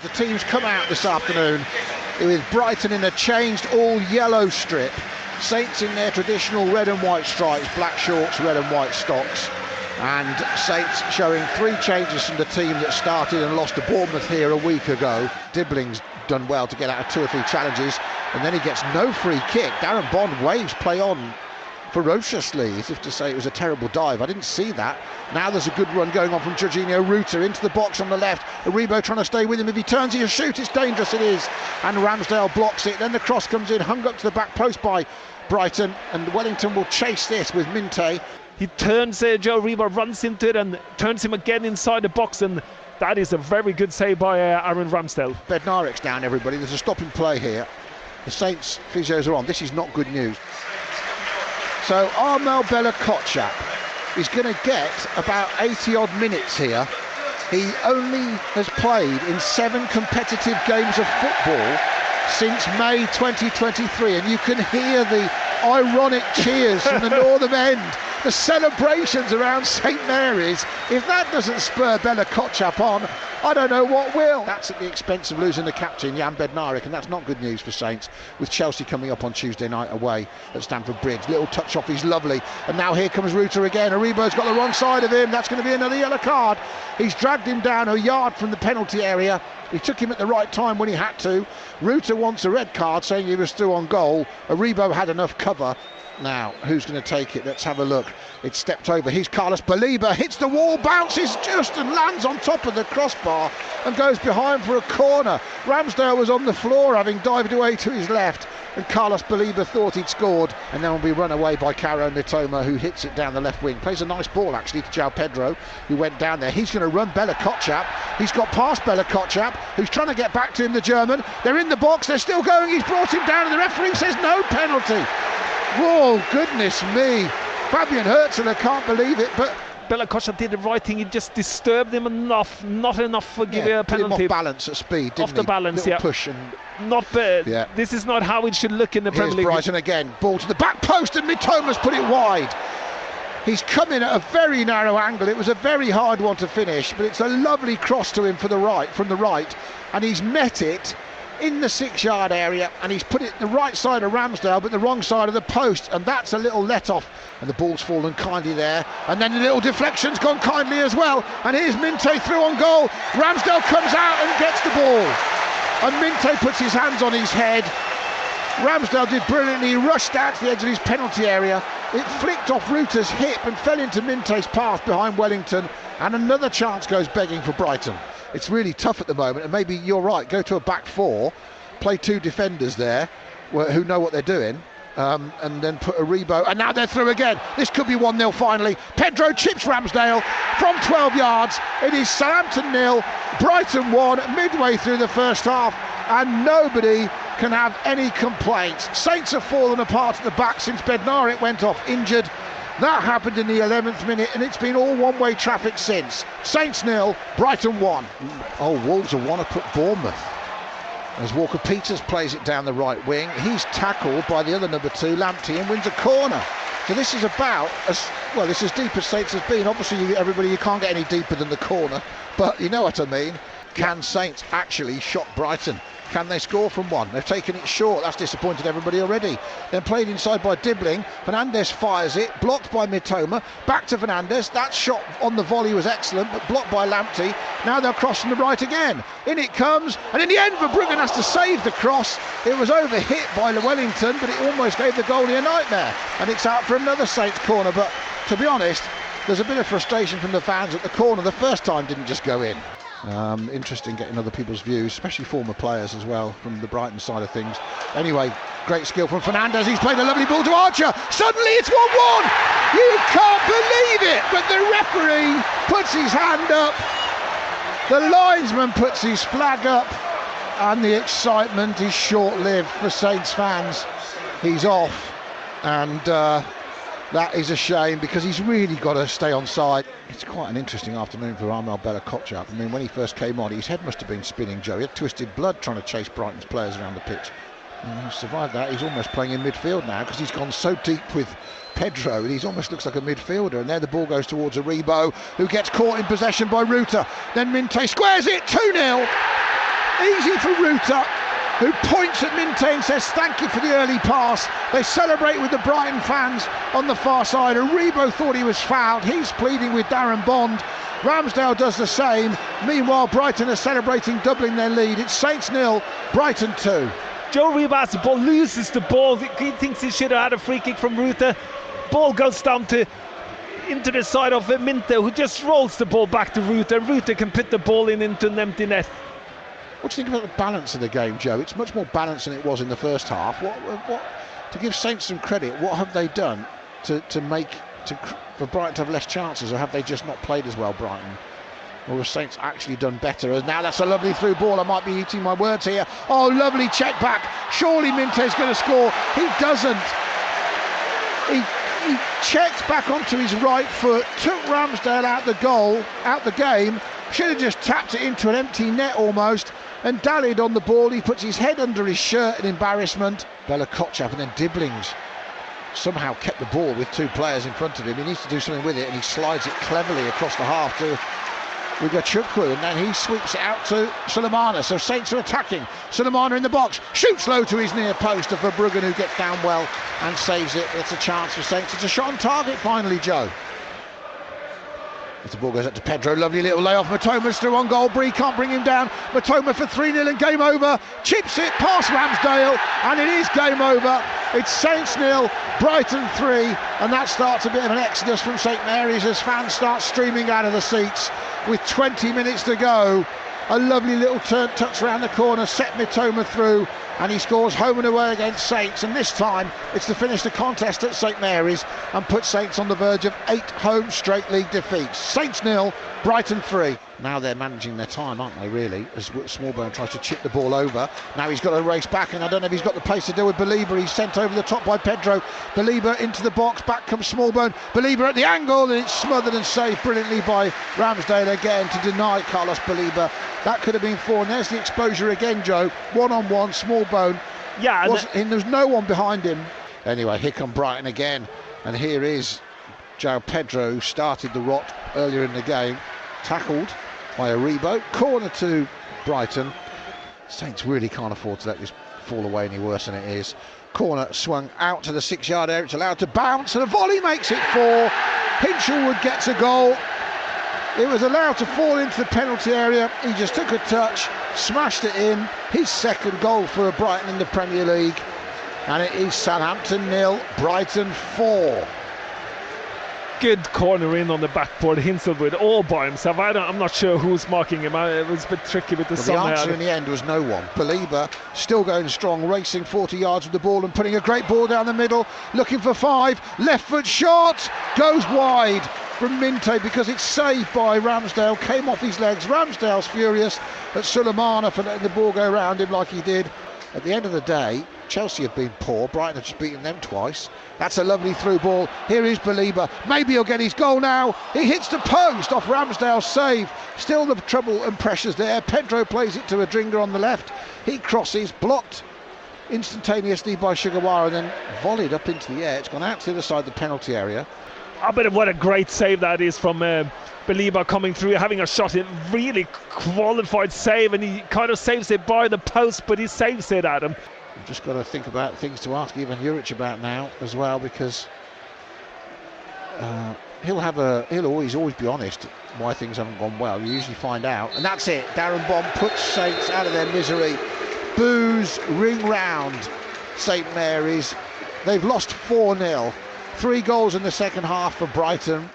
The team's come out this afternoon with Brighton in a changed all-yellow strip, Saints in their traditional red and white stripes, black shorts, red and white stocks, and Saints showing 3 changes from the team that started and lost to Bournemouth here a week ago. Dibbling's done well to get out of 2 or 3 challenges, and then he gets no free kick. Darren Bond waves play on ferociously, as if to say it was a terrible dive. I didn't see that. Now there's a good run going on from Jorginho Ruta into the box on the left. Aribo trying to stay with him. If he turns, he'll shoot. It's dangerous, it is. And Ramsdale blocks it. Then the cross comes in, hung up to the back post by Brighton, and Wellington will chase this with Minte. He turns Joe Aribo, runs into it and turns him again inside the box, and that is a very good save by Aaron Ramsdale. Bednarek's down, everybody. There's a stopping play here. The Saints physios are on. This is not good news. So Armel Bella-Kotchap is going to get about 80 odd minutes here. He only has played in 7 competitive games of football since May 2023, and you can hear the ironic cheers from the northern end, the celebrations around St Mary's. If that doesn't spur Bella-Kotchap on, I don't know what will. That's at the expense of losing the captain, Jan Bednarek, and that's not good news for Saints, with Chelsea coming up on Tuesday night away at Stamford Bridge. Little touch off, he's lovely, and now here comes Ruta again. Aribo's got the wrong side of him. That's going to be another yellow card. He's dragged him down a yard from the penalty area. He took him at the right time when he had to. Ruta wants a red card, saying he was through on goal. Aribo had enough cover. Now, who's going to take it? Let's have a look. It's stepped over. He's Carlos Baliba, hits the wall, bounces just and lands on top of the crossbar and goes behind for a corner. Ramsdale was on the floor, having dived away to his left, and Carlos Baliba thought he'd scored, and then will be run away by Caro Mitoma, who hits it down the left wing. Plays a nice ball actually to João Pedro, who went down there. He's going to run Bella-Kotchap. He's got past Bella-Kotchap, who's trying to get back to him, the German. They're in the box, they're still going. He's brought him down, and the referee says no penalty. Whoa, goodness me. Fabian Herzler can't believe it, but Bella-Kotchap did the right thing. He just disturbed him enough, not enough for giving a penalty. Put him off balance at speed, didn't off the he? balance, Little yeah. Push and not bad. Yeah. This is not how it should look in the Premier League. Brighton again. Ball to the back post, and Mitoma's put it wide. He's come in at a very narrow angle. It was a very hard one to finish, but it's a lovely cross to him from the right, and he's met it in the 6-yard area, and he's put it the right side of Ramsdale but the wrong side of the post, and that's a little let off, and the ball's fallen kindly there, and then the little deflection's gone kindly as well, and here's Minte through on goal. Ramsdale comes out and gets the ball, and Minte puts his hands on his head. Ramsdale did brilliantly. He rushed out to the edge of his penalty area. It flicked off Ruta's hip and fell into Minte's path behind Wellington, and another chance goes begging for Brighton. It's really tough at the moment, and maybe you're right, go to a back 4, play 2 defenders there who know what they're doing, and then put Aribo, and now they're through again. This could be 1-0 finally. Pedro chips Ramsdale from 12 yards. It is Southampton 0, Brighton 1 midway through the first half, and nobody can have any complaints. Saints have fallen apart at the back since Bednarek went off injured. That happened in the 11th minute, and it's been all one-way traffic since. Saints 0, Brighton 1. Oh, Wolves will want to put Bournemouth, as Walker Peters plays it down the right wing. He's tackled by the other number 2, Lamptey, and wins a corner. So this is about it's as deep as Saints has been. Obviously, everybody, you can't get any deeper than the corner, but you know what I mean. Can Saints actually shock Brighton? Can they score from 1? They've taken it short. That's disappointed everybody already. Then played inside by Dibbling. Fernandes fires it, blocked by Mitoma. Back to Fernandes. That shot on the volley was excellent, but blocked by Lamptey. Now they'll cross from the right again. In it comes, and in the end, Verbruggen has to save the cross. It was overhit by Wellington, but it almost gave the goalie a nightmare. And it's out for another Saints corner. But to be honest, there's a bit of frustration from the fans at the corner. The first time didn't just go in. Interesting getting other people's views, especially former players as well, from the Brighton side of things. Anyway, great skill from Fernandes. He's played a lovely ball to Archer. Suddenly it's 1-1. You can't believe it, but the referee puts his hand up, the linesman puts his flag up, and the excitement is short-lived for Saints fans. He's off, and that is a shame, because he's really got to stay on side. It's quite an interesting afternoon for Armel Bella-Kotchap. I mean, when he first came on, his head must have been spinning, Joe. He had twisted blood trying to chase Brighton's players around the pitch. And he survived that. He's almost playing in midfield now, because he's gone so deep with Pedro, he almost looks like a midfielder. And there the ball goes towards Aribo, who gets caught in possession by Ruta. Then Minte squares it, 2-0. Easy for Ruta, who points at Minte and says thank you for the early pass. They celebrate with the Brighton fans on the far side. Aribo thought he was fouled. He's pleading with Darren Bond. Ramsdale does the same. Meanwhile, Brighton are celebrating, doubling their lead. It's Saints 0, Brighton 2. Joe Ribas, the ball, loses the ball. He thinks he should have had a free kick from Ruta. Ball goes down into the side of Minte, who just rolls the ball back to Ruta. Ruta can put the ball into an empty net. What do you think about the balance of the game, Joe? It's much more balanced than it was in the first half. What to give Saints some credit, what have they done for Brighton to have less chances, or have they just not played as well, Brighton? Or have Saints actually done better? Now that's a lovely through ball. I might be eating my words here. Oh, lovely check back. Surely Minte's going to score. He doesn't. He checked back onto his right foot, took Ramsdale out the game. Should have just tapped it into an empty net almost, and dallied on the ball. He puts his head under his shirt in embarrassment. Bella Kotchap, and then Dibblings somehow kept the ball with two players in front of him. He needs to do something with it, and he slides it cleverly across the half to Ugachukwu, and then he sweeps it out to Sulemana. So Saints are attacking. Sulemana in the box, shoots low to his near post to Verbruggen, who gets down well and saves it. It's a chance for Saints. It's a shot on target finally, Joe. As the ball goes up to Pedro, lovely little layoff. Matoma's through on goal. Bree can't bring him down. Matoma for 3-0 and game over. Chips it past Ramsdale, and it is game over. It's Saints 0, Brighton 3, and that starts a bit of an exodus from St Mary's as fans start streaming out of the seats with 20 minutes to go. A lovely little touch around the corner, set Mitoma through, and he scores home and away against Saints, and this time it's to finish the contest at St Mary's and put Saints on the verge of 8 home straight league defeats. Saints 0, Brighton 3. Now they're managing their time, aren't they, really, as Smallbone tries to chip the ball over. Now he's got to race back, and I don't know if he's got the pace to deal with Belieber. He's sent over the top by Pedro. Belieber into the box, back comes Smallbone. Belieber at the angle, and it's smothered and saved brilliantly by Ramsdale again to deny Carlos Belieber. That could have been 4, and there's the exposure again, Joe. One-on-one, Smallbone. Yeah, and there's no one behind him. Anyway, here come Brighton again, and here is João Pedro, who started the rot earlier in the game, tackled by Aribo. Corner to Brighton. Saints really can't afford to let this fall away any worse than it is. Corner swung out to the 6-yard area. It's allowed to bounce, and a volley makes it 4. Hinchelwood gets a goal. It was allowed to fall into the penalty area. He just took a touch, smashed it in. His second goal for Brighton in the Premier League. And it is Southampton 0, Brighton 4. Good corner in on the backboard. Hinchelwood all by himself. I'm not sure who's marking him. It was a bit tricky with the sun. The answer in the end was no one. Belieber still going strong, racing 40 yards with the ball and putting a great ball down the middle, looking for 5. Left foot shot goes wide from Minte because it's saved by Ramsdale. Came off his legs. Ramsdale's furious at Sulemana for letting the ball go around him like he did. At the end of the day, Chelsea have been poor. Brighton have just beaten them twice. That's a lovely through ball. Here is Belieber. Maybe he'll get his goal now. He hits the post off Ramsdale's save. Still the trouble and pressures there. Pedro plays it to Adringa on the left. He crosses, blocked instantaneously by Sugawara, and then volleyed up into the air. It's gone out to the other side of the penalty area. But what a great save that is from Belieber coming through, having a shot in. Really qualified save, and he kind of saves it by the post, but he saves it, Adam. We've just got to think about things to ask Ivan Juric about now as well, because he'll always be honest why things haven't gone well. You usually find out, and that's it. Darren Bond puts Saints out of their misery. Boos ring round St Mary's. They've lost 4-0. 3 goals in the second half for Brighton.